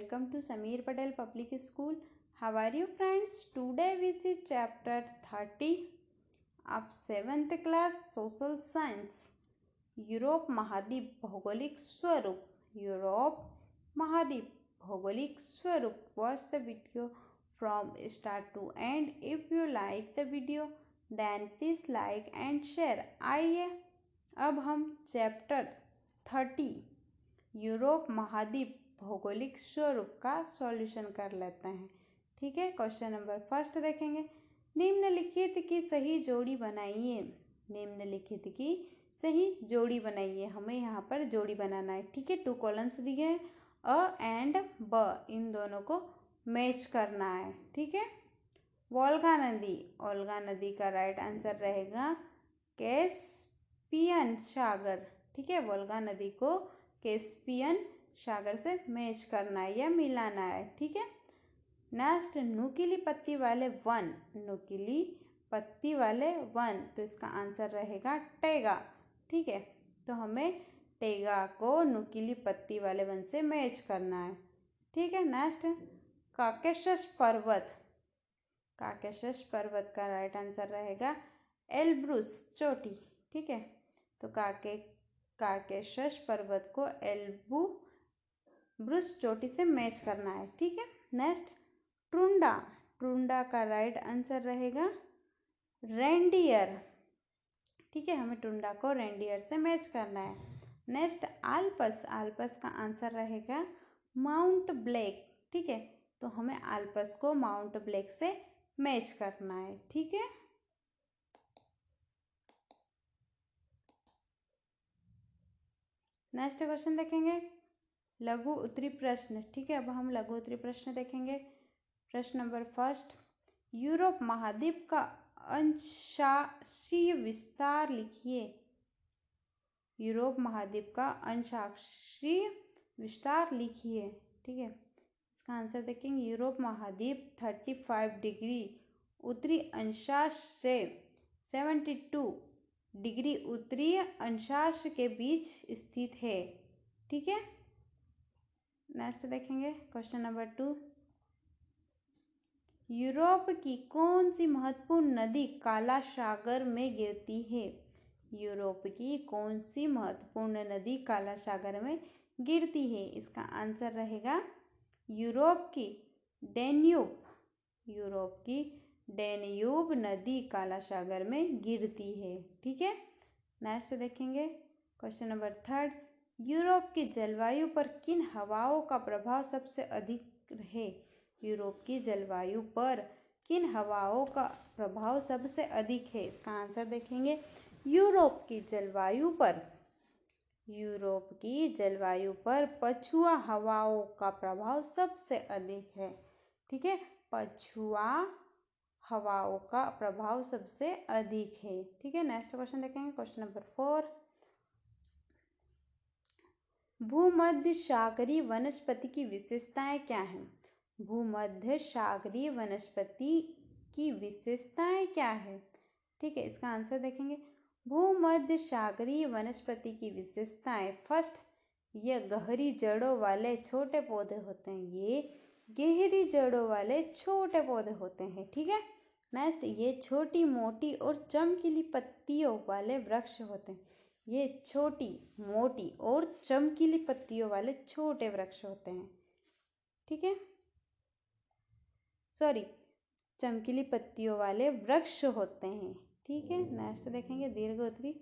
welcome to Sameer Patel Public School. How are you friends? Today we see chapter 30 of 7th class Social Science. Europe महाद्वीप भौगोलिक स्वरूप. Europe महाद्वीप भौगोलिक स्वरूप. Watch the video from start to end. If you like the video, then please like and share. आइए अब हम chapter 30 Europe महाद्वीप भौगोलिक स्वरूप का सॉल्यूशन कर लेते हैं. ठीक है, क्वेश्चन नंबर फर्स्ट देखेंगे. निम्नलिखित की सही जोड़ी बनाइए. निम्नलिखित की सही जोड़ी बनाइए. हमें यहाँ पर जोड़ी बनाना है. ठीक है, 2 कॉलम्स दिए हैं, अ एंड ब, इन दोनों को मैच करना है. ठीक है. वोल्गा नदी. ओल्गा नदी का राइट आंसर रहेगा कैस्पियन सागर. ठीक है, वोल्गा नदी को कैस्पियन सागर से मैच करना है या मिलाना है. ठीक है. नेक्स्ट, नुकीली पत्ती वाले वन. नुकीली पत्ती वाले वन, तो इसका आंसर रहेगा टैगा. ठीक है, तो हमें टैगा को नुकीली पत्ती वाले वन से मैच करना है. ठीक है. नेक्स्ट, काकेशस पर्वत. काकेशस पर्वत का राइट आंसर रहेगा एल्ब्रुस चोटी. ठीक है, तो काकेशस पर्वत को एल्ब्रुस चोटी से मैच करना है. ठीक है. नेक्स्ट, ट्रुंडा. ट्रुंडा का राइट आंसर रहेगा रेंडियर. ठीक है, हमें ट्रुंडा को रेंडियर से मैच करना है. Next, Alps. आल्पस का आंसर रहेगा माउंट ब्लैक. ठीक है, तो हमें आल्पस को माउंट ब्लैक से मैच करना है. ठीक है. नेक्स्ट क्वेश्चन देखेंगे, लघु उत्तरी प्रश्न. ठीक है, अब हम लघु उत्तरी प्रश्न देखेंगे. प्रश्न नंबर फर्स्ट, यूरोप महाद्वीप का अंशांशीय विस्तार लिखिए. यूरोप महाद्वीप का अंशांशीय विस्तार लिखिए. ठीक है, इसका आंसर देखेंगे. यूरोप महाद्वीप 35 डिग्री उत्तरी अंशांश से 72 डिग्री उत्तरी अंशांश के बीच स्थित है. ठीक है. नेक्स्ट देखेंगे क्वेश्चन नंबर 2, यूरोप की कौन सी महत्वपूर्ण नदी काला सागर में गिरती है. यूरोप की कौन सी महत्वपूर्ण नदी काला सागर में गिरती है. इसका आंसर रहेगा यूरोप की डेन्यूब. यूरोप की डेन्यूब नदी काला सागर में गिरती है. ठीक है. नेक्स्ट देखेंगे क्वेश्चन नंबर 3, यूरोप की जलवायु पर किन हवाओं का प्रभाव सबसे अधिक है. यूरोप की जलवायु पर किन हवाओं का प्रभाव सबसे अधिक है. इसका आंसर देखेंगे यूरोप की जलवायु पर पछुआ हवाओं का प्रभाव सबसे अधिक है. ठीक है, पछुआ हवाओं का प्रभाव सबसे अधिक है. ठीक है. नेक्स्ट क्वेश्चन देखेंगे क्वेश्चन नंबर 4, भूमध्य सागरीय वनस्पति की विशेषताएं क्या हैं. भूमध्य सागरीय वनस्पति की विशेषताएं क्या है. ठीक है, इसका आंसर देखेंगे. भूमध्य सागरीय वनस्पति की विशेषताएं, फर्स्ट, ये गहरी जड़ों वाले छोटे पौधे होते हैं. ये गहरी जड़ों वाले छोटे पौधे होते हैं. ठीक है. नेक्स्ट, ये छोटी मोटी और चमकीली पत्तियों वाले वृक्ष होते हैं. ये छोटी मोटी और चमकीली पत्तियों वाले छोटे वृक्ष होते हैं. ठीक है, चमकीली पत्तियों वाले वृक्ष होते हैं. ठीक है. नेक्स्ट देखेंगे दीर्घ उत्तरी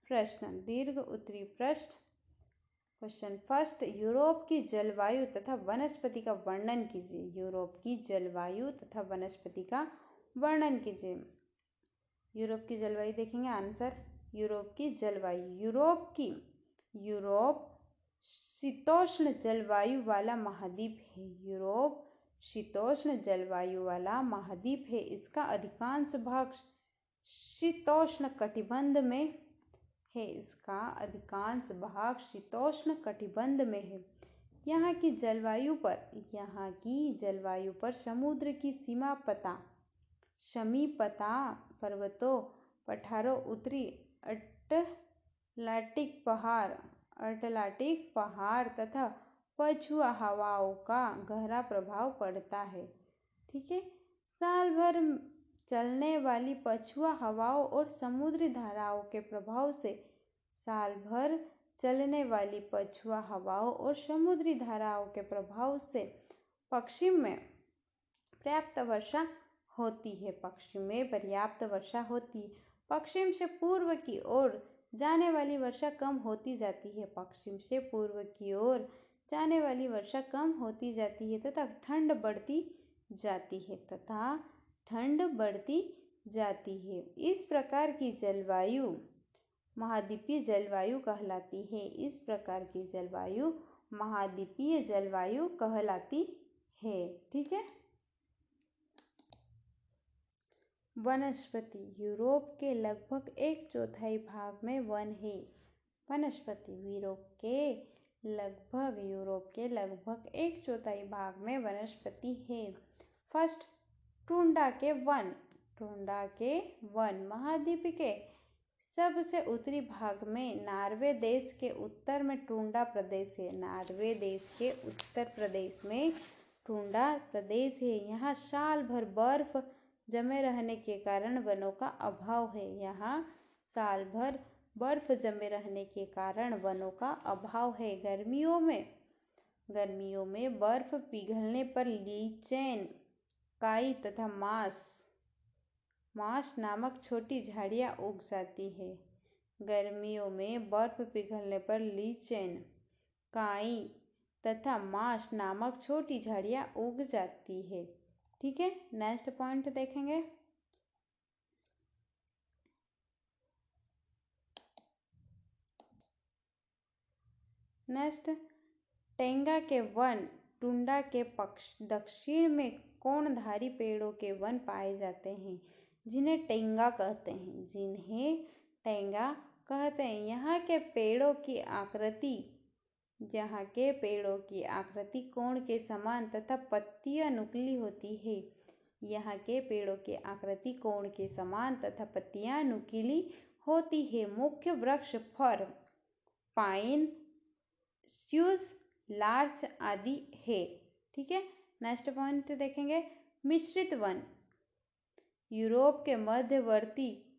प्रश्न. दीर्घ उत्तरी प्रश्न, क्वेश्चन फर्स्ट, यूरोप की जलवायु तथा वनस्पति का वर्णन कीजिए. यूरोप की जलवायु तथा वनस्पति का वर्णन कीजिए. यूरोप की जलवायु देखेंगे. आंसर, यूरोप की जलवायु, यूरोप शीतोष्ण जलवायु वाला महाद्वीप है. यूरोप शीतोष्ण जलवायु वाला महाद्वीप है. इसका अधिकांश भाग शीतोष्ण कटिबंध में है. इसका अधिकांश भाग शीतोष्ण कटिबंध में है. यहाँ की जलवायु पर समुद्र की समीपता पर्वतों, पठारों, उत्तरी अटलांटिक पहाड़ तथा पछुआ हवाओं का गहरा प्रभाव पड़ता है। ठीक है, साल भर चलने वाली पछुआ हवाओं और समुद्री धाराओं के प्रभाव से साल भर चलने वाली पछुआ हवाओं और समुद्री धाराओं के प्रभाव से पश्चिम में पर्याप्त वर्षा होती है। पश्चिम में पर्याप्त वर्षा होती है। पश्चिम से पूर्व की ओर जाने वाली वर्षा कम होती जाती है। पश्चिम से पूर्व की ओर जाने वाली वर्षा कम होती जाती है तथा ठंड बढ़ती जाती है इस प्रकार की जलवायु महाद्वीपीय जलवायु कहलाती है। इस प्रकार की जलवायु महाद्वीपीय जलवायु कहलाती है। ठीक है, वनस्पति यूरोप के लगभग 1/4 भाग में वन है। वनस्पति यूरोप के लगभग 1/4 भाग में वनस्पति है। फर्स्ट, टुंड्रा के वन महाद्वीप के सबसे उत्तरी भाग में नॉर्वे देश के उत्तर में टुंड्रा प्रदेश है। नॉर्वे देश के उत्तर प्रदेश में टुंड्रा प्रदेश है। यहाँ साल भर बर्फ जमे रहने के कारण वनों का अभाव है। यहाँ साल भर बर्फ जमे रहने के कारण वनों का अभाव है। गर्मियों में बर्फ पिघलने पर लीचेन, काई तथा मास नामक छोटी झाड़ियाँ उग जाती है। गर्मियों में बर्फ पिघलने पर लीचेन, काई तथा मास नामक छोटी झाड़ियाँ उग जाती है। ठीक है, नेक्स्ट पॉइंट देखेंगे। नेक्स्ट, टेंगा के वन टुंड्रा के दक्षिण में कोणधारी पेड़ों के वन पाए जाते हैं, जिन्हें टेंगा कहते हैं। यहाँ के पेड़ों की आकृति कोण के समान तथा पत्तियां नुकीली होती है। यहाँ के पेड़ों की आकृति कोण के समान तथा पत्तियां नुकीली होती है। मुख्य वृक्ष फर, पाइन, स्यूज, लार्च आदि है। ठीक है, नेक्स्ट पॉइंट देखेंगे। मिश्रित वन यूरोप के मध्यवर्ती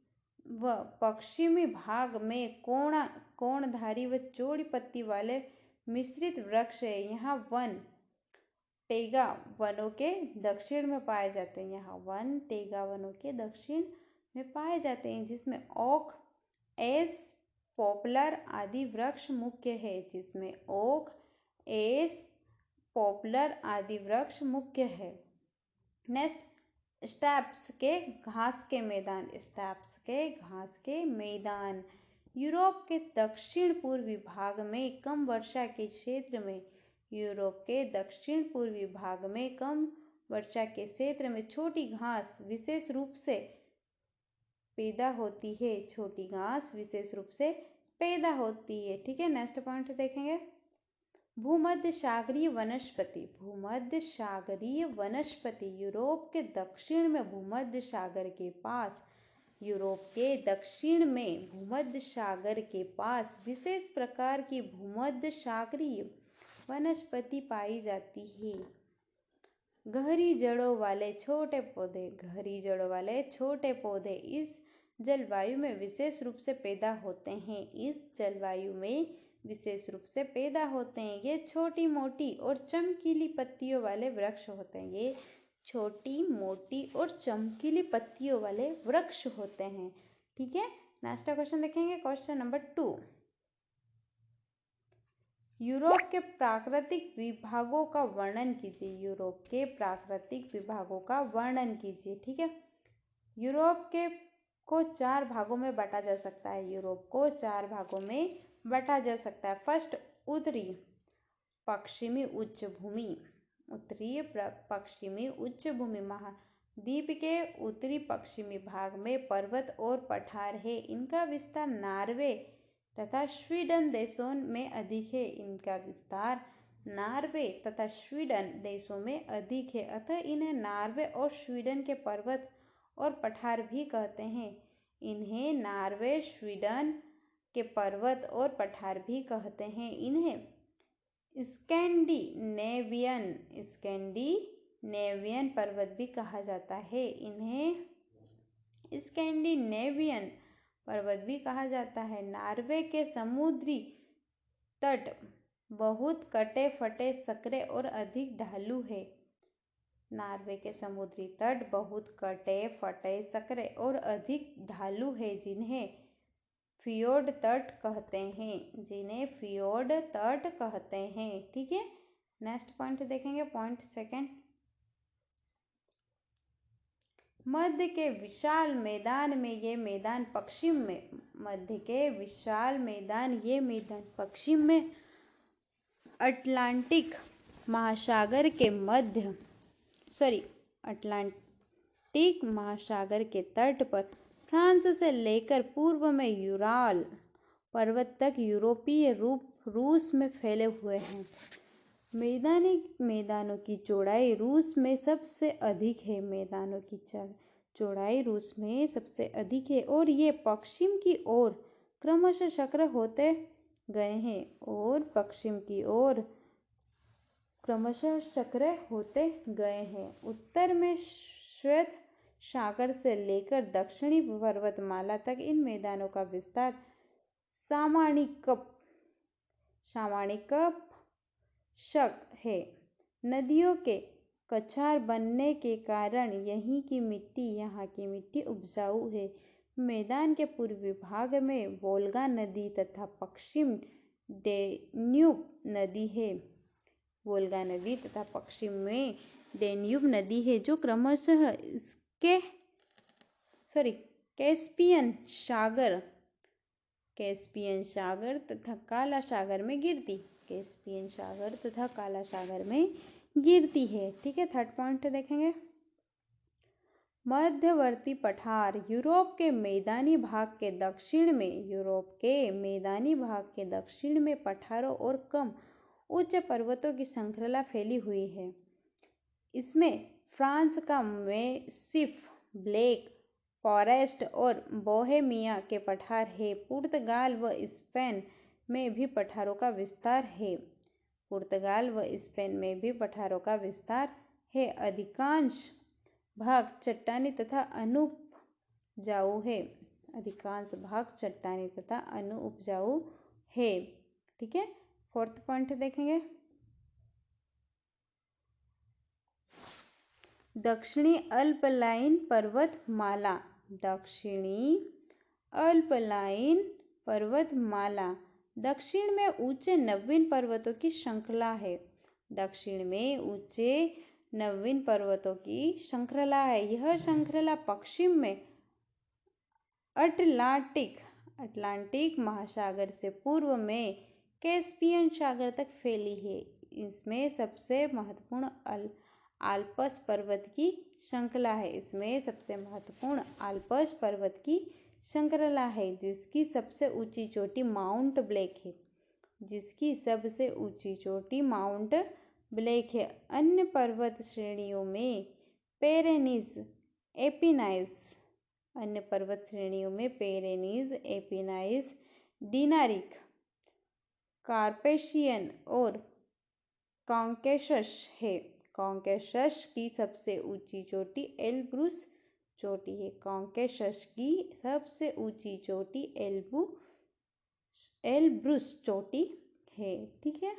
व पश्चिमी भाग में कोणधारी व चौड़ी पत्ती वाले मिश्रित वृक्ष है। यहाँ वन टेगा वनों के दक्षिण में पाए जाते हैं। जिसमें ओक, एस, पॉपुलर आदि वृक्ष मुख्य है। नेक्स्ट, स्टेप्स के घास के मैदान यूरोप के दक्षिण पूर्वी भाग में कम वर्षा के क्षेत्र में छोटी घास विशेष रूप से पैदा होती है। ठीक है, नेक्स्ट पॉइंट देखेंगे। भूमध्य सागरीय वनस्पति यूरोप के दक्षिण में भूमध्य सागर के पास विशेष प्रकार की भूमध्य सागरीय वनस्पति पाई जाती है। गहरी जड़ों वाले छोटे पौधे इस जलवायु में विशेष रूप से पैदा होते हैं। ये छोटी मोटी और चमकीली पत्तियों वाले वृक्ष होते हैं। ठीक है, नेक्स्ट क्वेश्चन देखेंगे। क्वेश्चन नंबर 2, यूरोप के प्राकृतिक विभागों का वर्णन कीजिए। ठीक है, यूरोप को 4 भागों में बांटा जा सकता है। फर्स्ट, उत्तरी पश्चिमी उच्च भूमि महाद्वीप के उत्तरी पश्चिमी भाग में पर्वत और पठार है। इनका विस्तार नॉर्वे तथा स्वीडन देशों में अधिक है। अतः इन्हें नॉर्वे और स्वीडन के पर्वत और पठार भी कहते हैं। इन्हें स्कैंडिनेवियन पर्वत भी कहा जाता है। इन्हें स्कैंडिनेवियन पर्वत भी कहा जाता है। नॉर्वे के समुद्री तट बहुत कटे फटे संकरे और अधिक ढालू है। नॉर्वे के समुद्री तट बहुत कटे फटे संकरे और अधिक ढालू है, जिन्हें फियोर्ड तट कहते हैं। ठीक है, नेक्स्ट पॉइंट देखेंगे, पॉइंट सेकंड। मध्य के विशाल मैदान पश्चिम में अटलांटिक महासागर के तट पर फ्रांस से लेकर पूर्व में यूराल पर्वत तक यूरोपीय रूस में फैले हुए हैं। मैदानों की चौड़ाई रूस में सबसे अधिक है और ये पश्चिम की ओर क्रमशः सक्रिय होते गए हैं। उत्तर में श्वेत सागर से लेकर दक्षिणी पर्वतमाला तक इन मैदानों का विस्तार सामान्यतः है। नदियों के कछार बनने के कारण यहाँ की मिट्टी उपजाऊ है। मैदान के पूर्वी भाग में वोल्गा नदी तथा पश्चिम डेन्यूब नदी है, जो क्रमशः कैस्पियन सागर तथा काला सागर में गिरती है। ठीक है, थर्ड पॉइंट देखेंगे। मध्यवर्ती पठार यूरोप के मैदानी भाग के दक्षिण में पठारों और कम उच्च पर्वतों की श्रृंखला फैली हुई है। इसमें फ्रांस का मैसिफ ब्लैक फॉरेस्ट और बोहेमिया के पठार है। पुर्तगाल व स्पेन में भी पठारों का विस्तार है। अधिकांश भाग चट्टानी तथा अनुपजाऊ है। ठीक है, फोर्थ पॉइंट देखेंगे। दक्षिणी अल्पलाइन पर्वतमाला दक्षिण में ऊंचे नवीन पर्वतों की श्रृंखला है। यह श्रृंखला पश्चिम में अटलांटिक महासागर से पूर्व में कैस्पियन सागर तक फैली है। इसमें सबसे महत्वपूर्ण आल्प्स पर्वत की श्रृंखला है, जिसकी सबसे ऊंची चोटी माउंट ब्लैक है। अन्य पर्वत श्रेणियों में पेरेनीज, एपिनाइज, डिनारिक, कार्पेशियन और कॉकेशस है। कॉकेशस की सबसे ऊंची चोटी एल्ब्रूस चोटी है। ठीक है।